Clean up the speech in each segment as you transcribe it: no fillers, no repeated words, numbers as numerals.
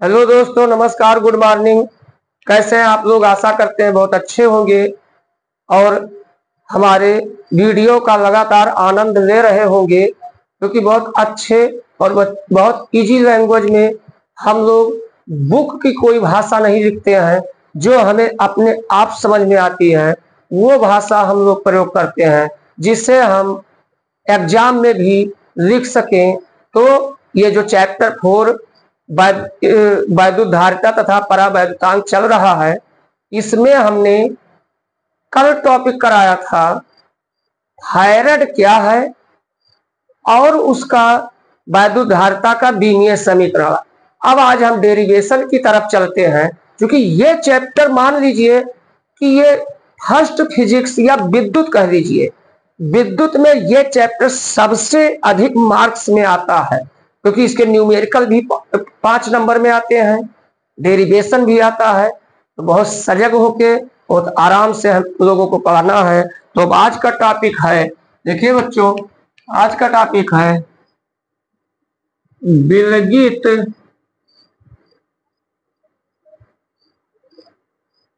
Hello दोस्तों, नमस्कार, good morning. कैसे हैं आप लोग? आशा करते हैं बहुत अच्छे होंगे और हमारे वीडियो का लगातार आनंद ले रहे होंगे, क्योंकि बहुत अच्छे और बहुत इजी लैंग्वेज में हम लोग बुक की कोई भाषा नहीं लिखते हैं। जो हमें अपने आप समझ में आती है वो भाषा हम लोग प्रयोग करते हैं, जिससे हम एग्जाम में भी लिख सकें। तो ये जो चैप्टर 4 वैद्युत धारिता तथा परावैद्युतांक चल रहा है, इसमें हमने कल टॉपिक कराया था थायराइड क्या है और उसका वैद्युत धारिता का बीमीय समीकरण। अब आज हम डेरिवेशन की तरफ चलते हैं, क्योंकि ये चैप्टर मान लीजिए कि ये फर्स्ट फिजिक्स या विद्युत कह लीजिए, विद्युत में ये चैप्टर सबसे अधिक मार्क्स में आता है, क्योंकि इसके न्यूमेरिकल भी 5 नंबर में आते हैं, डेरिवेशन भी आता है। तो बहुत सजग होके बहुत आराम से हम लोगों को पढ़ना है। तो अब आज का टॉपिक है, देखिए बच्चों, आज का टॉपिक है विलगित।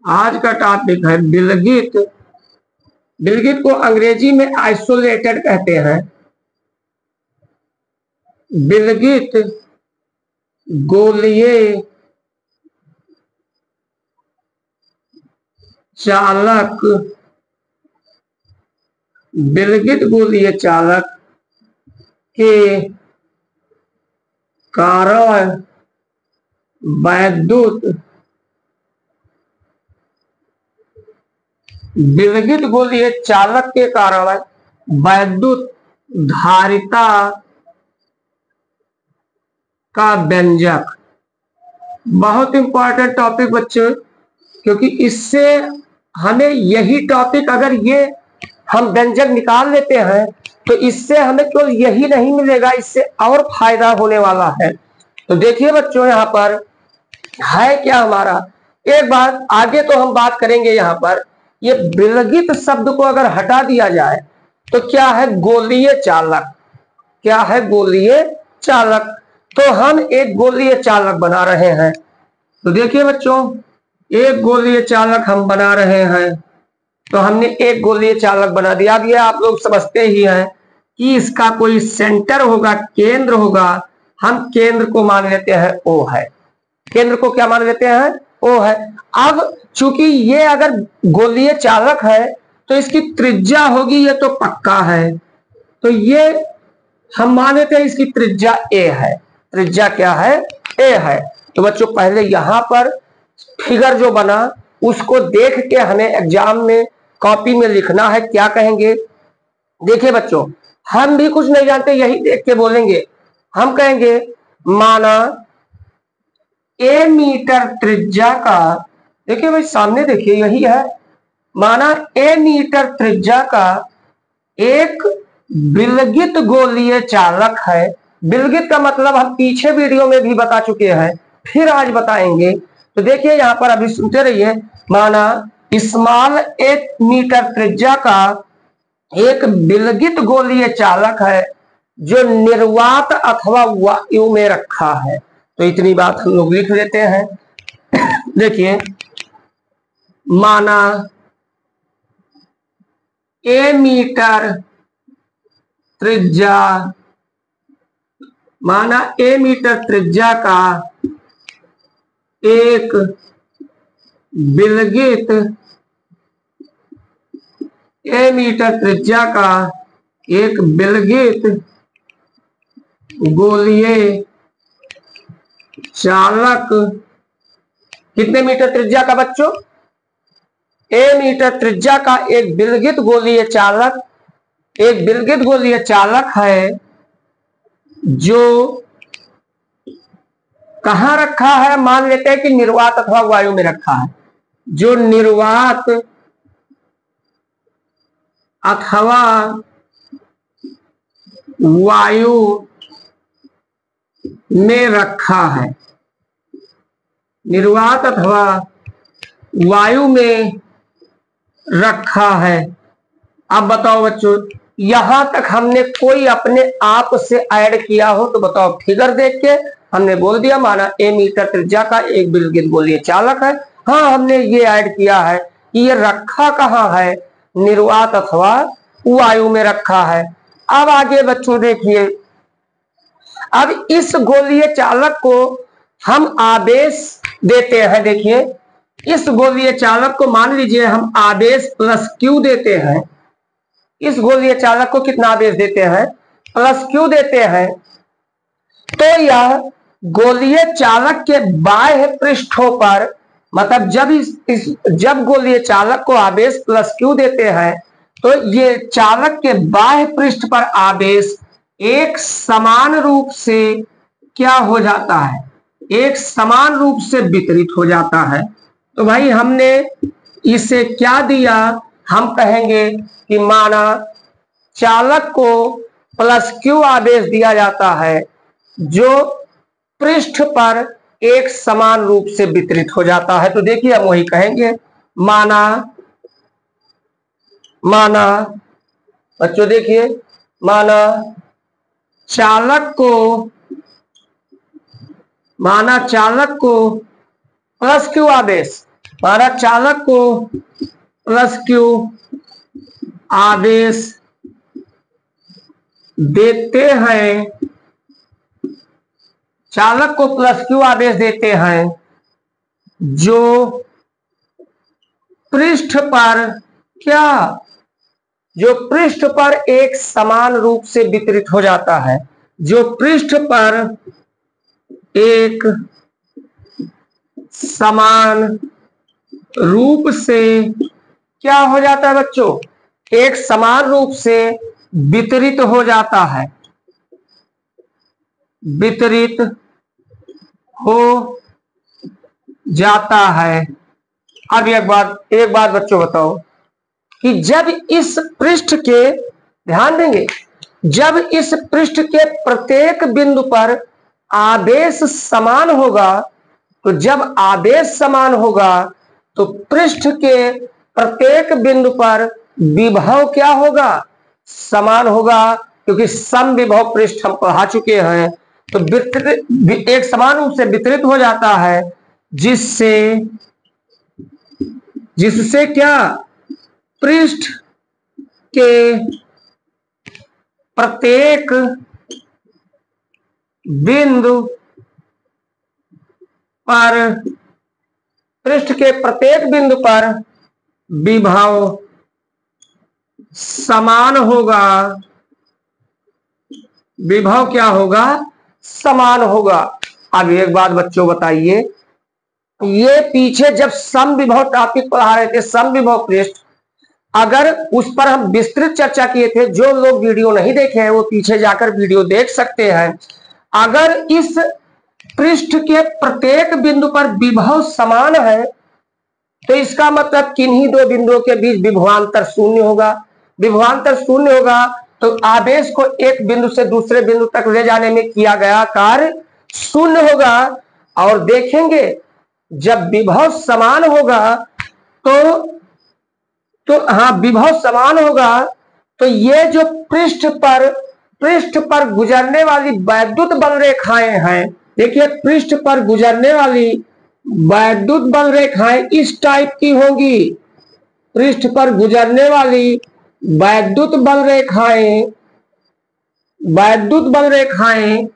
आज का टॉपिक है विलगित। विलगित को अंग्रेजी में आइसोलेटेड कहते हैं। विलगित गोलीय चालक, विलगित गोलीय चालक के कारण वैद्युत, विलगित गोलीय चालक के कारण वैद्युत धारिता का व्यंजक। बहुत इंपॉर्टेंट टॉपिक बच्चों, क्योंकि इससे हमें यही टॉपिक, अगर ये हम व्यंजक निकाल लेते हैं तो इससे हमें केवल यही नहीं मिलेगा, इससे और फायदा होने वाला है। तो देखिए बच्चों, यहाँ पर है क्या हमारा, एक बात आगे तो हम बात करेंगे। यहाँ पर ये विलगित शब्द को अगर हटा दिया जाए तो क्या है? गोलीय चालक। क्या है? गोलीय चालक। तो हम एक गोलीय चालक बना रहे हैं। तो देखिए बच्चों, एक गोलीय चालक हम बना रहे हैं। तो हमने एक गोलीय चालक बना दिया। अब ये आप लोग समझते ही हैं कि इसका कोई सेंटर होगा, केंद्र होगा। हम केंद्र को मान लेते हैं O है। केंद्र को क्या मान लेते हैं? O है। अब चूंकि ये अगर गोलीय चालक है तो इसकी त्रिज्या होगी, ये तो पक्का है। तो ये हम मान लेते हैं इसकी त्रिज्या A है। त्रिज्या क्या है? A है। तो बच्चों, पहले यहां पर फिगर जो बना उसको देख के हमें एग्जाम में कॉपी में लिखना है। क्या कहेंगे? देखिए बच्चों, हम भी कुछ नहीं जानते, यही देख के बोलेंगे। हम कहेंगे माना A मीटर त्रिज्या का, देखिए भाई सामने देखिए, यही है। माना A मीटर त्रिज्या का एक विलगित गोलीय चालक है। विलगित का मतलब हम पीछे वीडियो में भी बता चुके हैं, फिर आज बताएंगे। तो देखिए यहाँ पर अभी सुनते रहिए। माना स्मॉल 1 मीटर त्रिज्या का एक विलगित गोलीय चालक है जो निर्वात अथवा वायु में रखा है। तो इतनी बात हम लोग लिख लेते हैं। देखिए, माना A मीटर त्रिज्या, माना A मीटर त्रिज्या का एक विलगित, A मीटर त्रिज्या का एक विलगित गोलीय चालक। कितने मीटर त्रिज्या का बच्चों? A मीटर त्रिज्या का एक विलगित गोलीय चालक, एक विलगित गोलीय चालक है जो कहां रखा है? मान लेते हैं कि निर्वात अथवा वायु में रखा है। जो निर्वात अथवा वायु में रखा है। निर्वात अथवा वायु में रखा है। अब बताओ बच्चों, यहां तक हमने कोई अपने आप से ऐड किया हो तो बताओ। फिगर देख के हमने बोल दिया, माना ए मीटर त्रिज्या का एक बिल्कुल गोलीय चालक है। हाँ, हमने ये ऐड किया है कि ये रखा कहाँ है, निर्वात अथवा वायु में रखा है। अब आगे बच्चों देखिए, अब इस गोलीय चालक को हम आवेश देते हैं। देखिए, इस गोलीय चालक को मान लीजिए हम आवेश प्लस क्यू देते हैं। इस गोलीय चालक को कितना आवेश देते हैं, प्लस क्यू देते हैं। तो यह गोलीय चालक के बाह्य पृष्ठों पर, मतलब जब गोलीय चालक को आवेश प्लस क्यू देते हैं तो ये चालक के बाह्य पृष्ठ पर आवेश एक समान रूप से क्या हो जाता है, एक समान रूप से वितरित हो जाता है। तो भाई हमने इसे क्या दिया, हम कहेंगे कि माना चालक को प्लस क्यू आवेश दिया जाता है जो पृष्ठ पर एक समान रूप से वितरित हो जाता है। तो देखिए हम वही कहेंगे, माना बच्चों देखिए, माना चालक को प्लस क्यू आवेश, माना चालक को प्लस क्यू आवेश देते हैं, चालक को प्लस क्यू आवेश देते हैं जो पृष्ठ पर क्या, जो पृष्ठ पर एक समान रूप से वितरित हो जाता है, जो पृष्ठ पर एक समान रूप से क्या हो जाता है बच्चों, एक समान रूप से वितरित हो जाता है, वितरित हो जाता है। अब एक बात बच्चों बताओ कि जब इस पृष्ठ के, ध्यान देंगे, जब इस पृष्ठ के प्रत्येक बिंदु पर आवेश समान होगा, तो जब आवेश समान होगा तो पृष्ठ के प्रत्येक बिंदु पर विभव क्या होगा, समान होगा, क्योंकि समविभव पृष्ठ हम पढ़ा चुके हैं। तो एक समान रूप से वितरित हो जाता है, जिससे क्या, पृष्ठ के प्रत्येक बिंदु पर विभव समान होगा, विभव क्या होगा, समान होगा। अब एक बात बच्चों बताइए, ये पीछे जब समविभव टॉपिक पढ़ा रहे थे, समविभव पृष्ठ, अगर उस पर हम विस्तृत चर्चा किए थे, जो लोग वीडियो नहीं देखे हैं वो पीछे जाकर वीडियो देख सकते हैं। अगर इस पृष्ठ के प्रत्येक बिंदु पर विभव समान है तो इसका मतलब किन्हीं दो बिंदुओं के बीच विभवांतर शून्य होगा। विभवांतर शून्य होगा तो आवेश को एक बिंदु से दूसरे बिंदु तक ले जाने में किया गया कार्य शून्य होगा। और देखेंगे जब विभव समान होगा तो हाँ, विभव समान होगा तो ये जो पृष्ठ पर गुजरने वाली वैद्युत बल रेखाएं हैं, देखिए पृष्ठ पर गुजरने वाली वैद्युत बल रेखाएं इस टाइप की होंगी। पृष्ठ पर गुजरने वाली वैद्युत बल रेखाएं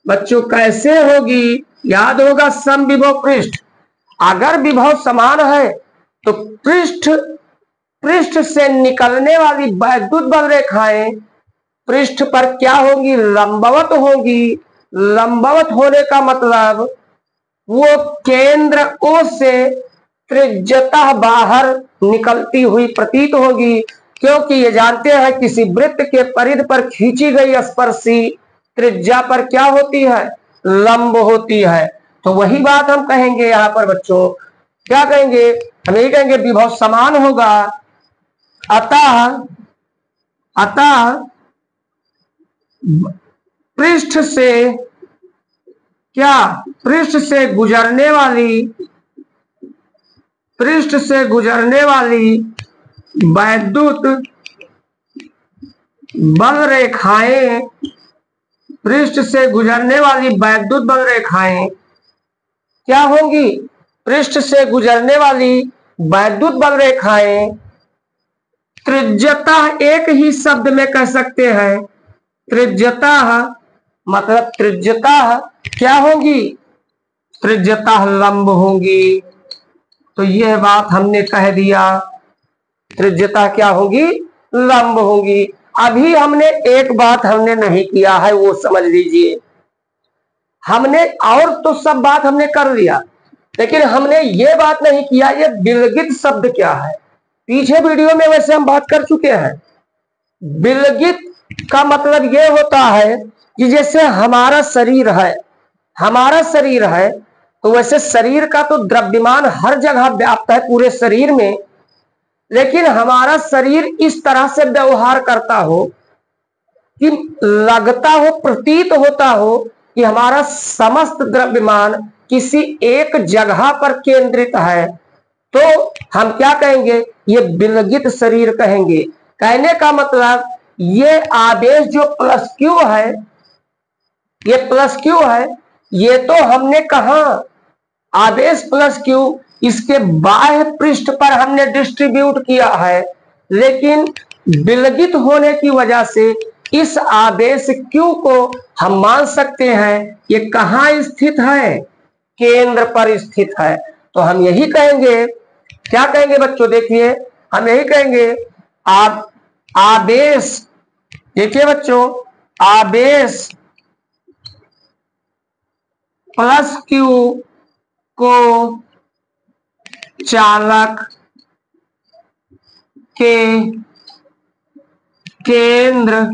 बच्चों कैसे होगी, याद होगा समविभव पृष्ठ। अगर विभव समान है तो पृष्ठ से निकलने वाली वैद्युत बल रेखाएं पृष्ठ पर क्या होंगी, लंबवत होंगी। लंबवत होने का मतलब वो केंद्र O से त्रिज्यतः बाहर निकलती हुई प्रतीत होगी, क्योंकि ये जानते हैं किसी वृत्त के परिधि पर खींची गई स्पर्शी त्रिज्या पर क्या होती है, लंब होती है। तो वही बात हम कहेंगे यहां पर बच्चों, क्या कहेंगे, हम यही कहेंगे विभव समान होगा। अतः पृष्ठ से क्या, पृष्ठ से गुजरने वाली वैद्युत बल रेखाएं, पृष्ठ से गुजरने वाली वैद्युत बल रेखाएं क्या होंगी? पृष्ठ से गुजरने वाली वैद्युत बल रेखाएं त्रिज्यतः, एक ही शब्द में कह सकते हैं, त्रिज्यतः मतलब त्रिज्यतः क्या होंगी? त्रिज्यतः लंब होंगी। तो यह बात हमने कह दिया, त्रिज्यता क्या होगी? लंब होगी। अभी हमने एक बात हमने नहीं किया है, वो समझ लीजिए। हमने और तो सब बात हमने कर लिया, लेकिन हमने ये बात नहीं किया ये विलगित शब्द क्या है। पीछे वीडियो में वैसे हम बात कर चुके हैं। विलगित का मतलब ये होता है कि जैसे हमारा शरीर है, हमारा शरीर है, तो वैसे शरीर का तो द्रव्यमान हर जगह व्याप्त है पूरे शरीर में, लेकिन हमारा शरीर इस तरह से व्यवहार करता हो कि लगता हो, प्रतीत होता हो कि हमारा समस्त द्रव्यमान किसी एक जगह पर केंद्रित है, तो हम क्या कहेंगे? ये विलगित शरीर कहेंगे। कहने का मतलब ये आवेश जो प्लस क्यू है, ये प्लस क्यू है, ये तो हमने कहा आवेश प्लस क्यू इसके बाह्य पृष्ठ पर हमने डिस्ट्रीब्यूट किया है, लेकिन विलगित होने की वजह से इस आवेश क्यू को हम मान सकते हैं ये कहां स्थित है? केंद्र पर स्थित है। तो हम यही कहेंगे, क्या कहेंगे बच्चों? देखिए हम यही कहेंगे आवेश, देखिए बच्चों, आवेश प्लस क्यू को चालक के केंद्र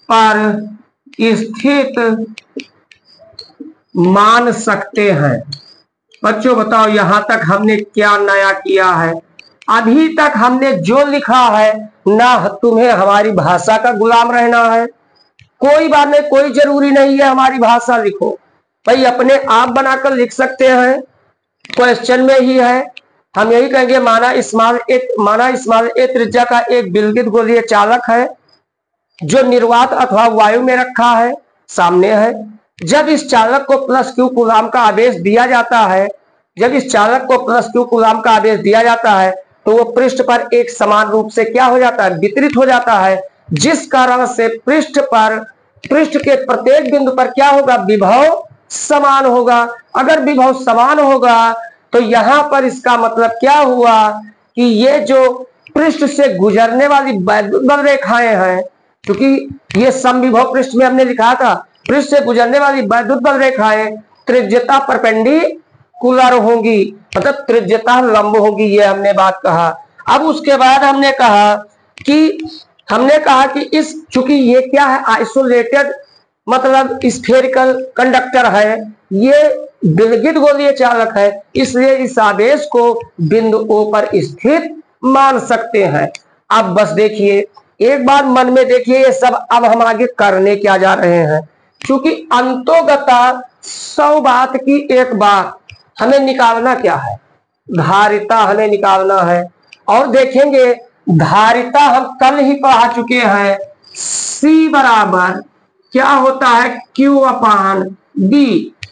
पर स्थित मान सकते हैं। बच्चों बताओ यहां तक हमने क्या नया किया है? अभी तक हमने जो लिखा है ना, तुम्हें हमारी भाषा का गुलाम रहना है, कोई बात नहीं, कोई जरूरी नहीं है हमारी भाषा लिखो भाई, अपने आप बनाकर लिख सकते हैं, क्वेश्चन में ही है। हम यही कहेंगे माना स्मॉल ए त्रिज्या का एक विलगित गोलीय चालक है जो निर्वात अथवा वायु में रखा है, सामने है। जब इस चालक को प्लस क्यू कूलाम का आवेश दिया जाता है, जब इस चालक को प्लस क्यू कूलाम का आवेश दिया जाता है, तो वो पृष्ठ पर एक समान रूप से क्या हो जाता है? वितरित हो जाता है, जिस कारण से पृष्ठ के प्रत्येक बिंदु पर क्या होगा? विभव समान होगा। अगर विभव समान होगा तो यहां पर इसका मतलब क्या हुआ कि ये जो पृष्ठ से गुजरने वाली वैद्युत बल रेखाएं हैं, क्योंकि ये समविभव पृष्ठ में हमने लिखा था, पृष्ठ से गुजरने वाली वैद्युत बल रेखाएं त्रिज्यता परपेंडिकुलर होंगी, मतलब त्रिज्यता लंब होगी, ये हमने बात कहा। अब उसके बाद हमने कहा कि इस, चूंकि ये क्या है? आइसोलेटेड मतलब स्फेरिकल कंडक्टर है, ये विलगित गोलीय चालक है, इसलिए इस आवेश को बिंदु O पर स्थित मान सकते हैं। अब बस देखिए, एक बार मन में देखिए, ये सब अब हम आगे करने क्या जा रहे हैं, क्योंकि अंतोगता 100 बात की एक बात हमें निकालना क्या है? धारिता हमें निकालना है। और देखेंगे धारिता हम कल ही पढ़ा चुके हैं, C बराबर क्या होता है? Q अपान B,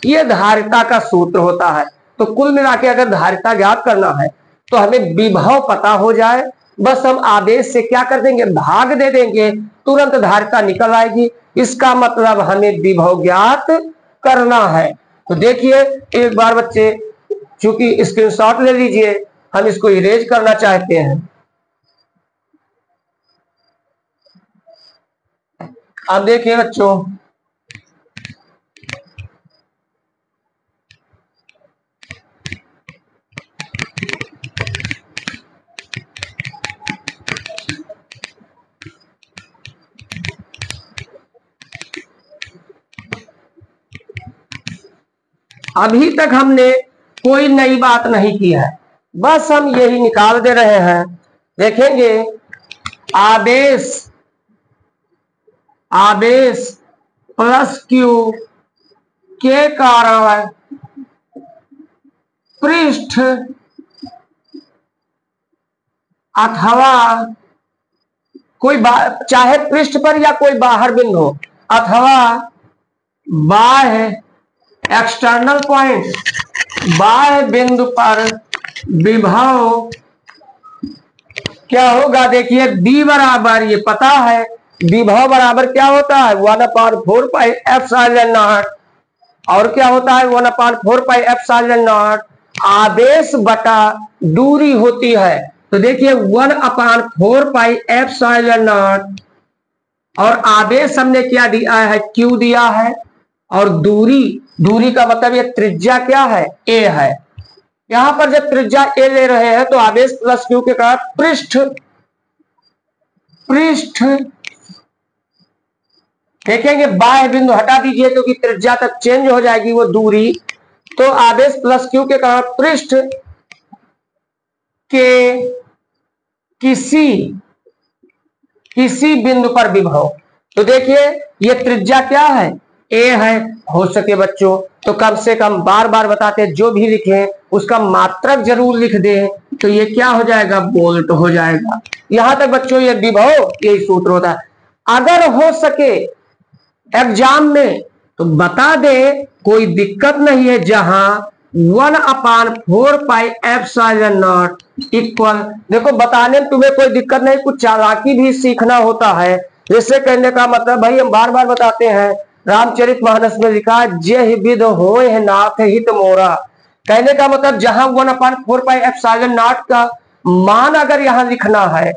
ये धारिता का सूत्र होता है। तो कुल मिला के अगर धारिता ज्ञात करना है तो हमें विभव पता हो जाए, बस हम आवेश से क्या कर देंगे? भाग दे देंगे, तुरंत धारिता निकल आएगी। इसका मतलब हमें विभव ज्ञात करना है। तो देखिए एक बार बच्चे, चूंकि स्क्रीनशॉट ले लीजिए, हम इसको इरेज करना चाहते हैं। अब देखिए बच्चों, अभी तक हमने कोई नई बात नहीं की है, बस हम यही निकाल दे रहे हैं। देखेंगे आवेश प्लस क्यू के कारण पृष्ठ अथवा कोई चाहे पृष्ठ पर या कोई बाहर बिंदु हो, अथवा बाह्य एक्सटर्नल पॉइंट, बाह्य बिंदु पर विभव क्या होगा? देखिए बी बराबर, ये पता है विभव बराबर क्या होता है 1/4 पाई एप्सिलॉन नॉट, और क्या होता है 1/4 पाई एप्सिलॉन नॉट आवेश बटा दूरी होती है। तो देखिए 1/4 पाई एप्सिलॉन नॉट, और आवेश हमने क्या दिया है? क्यू दिया है, और दूरी का मतलब ये त्रिज्या क्या है? ए है। यहां पर जब त्रिज्या ए ले रहे हैं तो आवेश प्लस क्यू के कारण पृष्ठ देखेंगे, बाह्य बिंदु हटा दीजिए क्योंकि त्रिज्या तक चेंज हो जाएगी वो दूरी, तो आवेश प्लस क्यू के कारण पृष्ठ के किसी बिंदु पर विभव। तो देखिए ये त्रिज्या क्या है? ए है। हो सके बच्चों तो कम से कम बार बार बताते हैं, जो भी लिखें उसका मात्रक जरूर लिख दें, तो ये क्या हो जाएगा? वोल्ट हो जाएगा। यहां तक बच्चों ये विभव यही सूत्र होता है। अगर हो सके एग्जाम में तो बता दे, कोई दिक्कत नहीं है, जहां 1/4 पाई एप्सिलॉन नॉट इक्वल, देखो बताने में तुम्हें कोई दिक्कत नहीं, कुछ चालाकी भी सीखना होता है। जैसे कहने का मतलब भाई हम बार बार बताते हैं, रामचरितमानस में लिखा जय विद होय नाथ हित मोरा। कहने का मतलब जहां 1/4 पाई एप्सिलॉन नॉट का मान अगर यहां लिखना है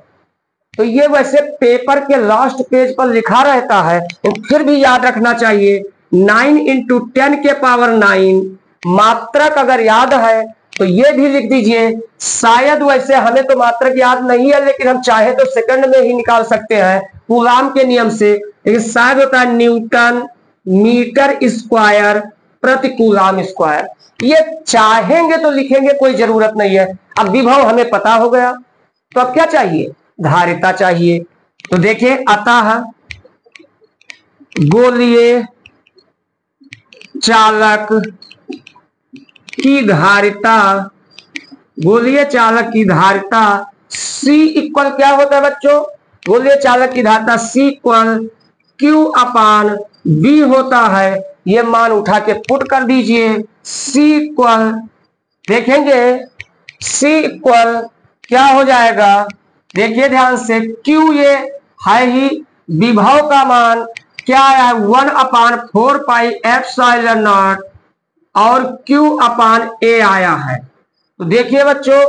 तो ये वैसे पेपर के लास्ट पेज पर लिखा रहता है, तो फिर भी याद रखना चाहिए 9 × 10 के पावर 9 मात्रक अगर याद है तो ये भी लिख दीजिए। शायद वैसे हमें तो मात्रक याद नहीं है, लेकिन हम चाहे तो सेकंड में ही निकाल सकते हैं कूलाम के नियम से, लेकिन शायद होता है न्यूटन मीटर स्क्वायर प्रति कूलाम स्क्वायर। ये चाहेंगे तो लिखेंगे, कोई जरूरत नहीं है। अब विभव हमें पता हो गया, तो अब क्या चाहिए? धारिता चाहिए। तो देखिए अतः गोलीय चालक की धारिता, गोलीय चालक की धारिता C इक्वल क्या होता है बच्चों? गोलीय चालक की धारिता C इक्वल Q/V होता है। ये मान उठा के पुट कर दीजिए। C इक्वल, देखेंगे C इक्वल क्या हो जाएगा? देखिए ध्यान से, Q ये है ही, विभव का मान क्या है? 1/4 पाई एप्सिलॉन नॉट और Q/A आया है। तो देखिए बच्चों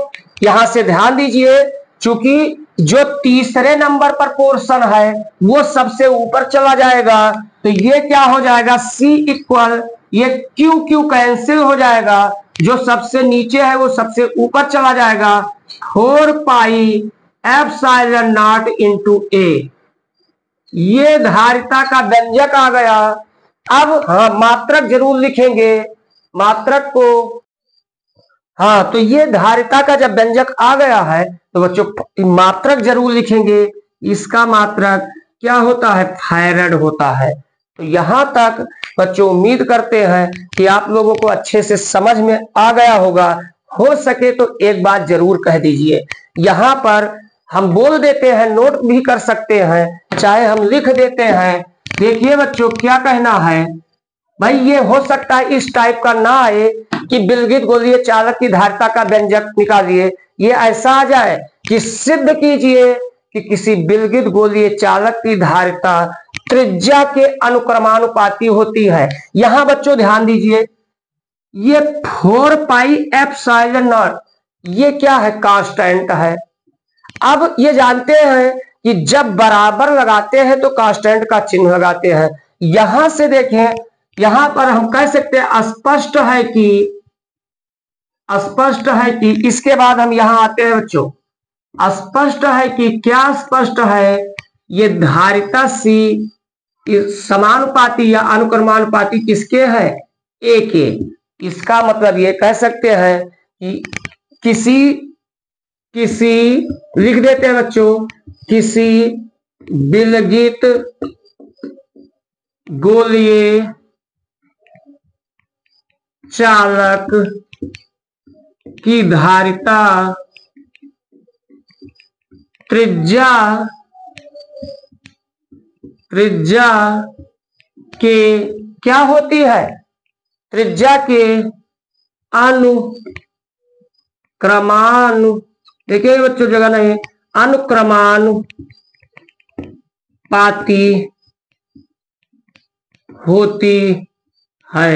यहां से ध्यान दीजिए, चूंकि जो तीसरे नंबर पर पोर्शन है वो सबसे ऊपर चला जाएगा, तो ये क्या हो जाएगा? C इक्वल, ये Q कैंसिल हो जाएगा, जो सबसे नीचे है वो सबसे ऊपर चला जाएगा, 4 पाई एप्सिलॉन नॉट × A। ये धारिता का व्यंजक आ गया। अब हाँ मात्रक जरूर लिखेंगे, मात्रक को, हाँ तो ये धारिता का जब व्यंजक आ गया है तो बच्चों मात्रक जरूर लिखेंगे। इसका मात्रक क्या होता है? फैराड होता है। तो यहां तक बच्चों उम्मीद करते हैं कि आप लोगों को अच्छे से समझ में आ गया होगा। हो सके तो एक बात जरूर कह दीजिए, यहां पर हम बोल देते हैं, नोट भी कर सकते हैं, चाहे हम लिख देते हैं। देखिए बच्चों क्या कहना है भाई, ये हो सकता है इस टाइप का ना आए कि विलगित गोलीय चालक की धारिता का व्यंजक निकालिए, ये ऐसा आ जाए कि सिद्ध कीजिए कि किसी विलगित गोलीय चालक की धारिता त्रिज्या के अनुक्रमानुपाती होती है। यहां बच्चों ध्यान दीजिए, ये 4 पाई एप्सिलॉन नॉट ये क्या है? कांस्टेंट है। अब ये जानते हैं कि जब बराबर लगाते हैं तो कांस्टेंट का चिन्ह लगाते हैं। यहां से देखें, यहां पर हम कह सकते हैं स्पष्ट है कि इसके बाद हम यहां आते हैं बच्चों, स्पष्ट है कि क्या स्पष्ट है? ये धारिता C समानुपाती या अनुक्रमानुपाती किसके है? A के। इसका मतलब ये कह सकते हैं कि किसी लिख देते हैं बच्चों, किसी विलगित गोलीय चालक की धारिता त्रिज्या त्रिज्या के क्या होती है? त्रिज्या के देखिए बच्चों जगह नहीं, अनुक्रमानुपाती होती है।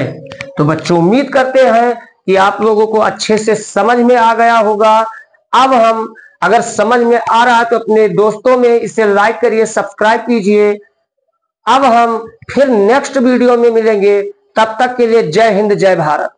तो बच्चों उम्मीद करते हैं कि आप लोगों को अच्छे से समझ में आ गया होगा। अब हम, अगर समझ में आ रहा है तो अपने दोस्तों में इसे लाइक करिए, सब्सक्राइब कीजिए। अब हम फिर नेक्स्ट वीडियो में मिलेंगे, तब तक के लिए जय हिंद जय भारत।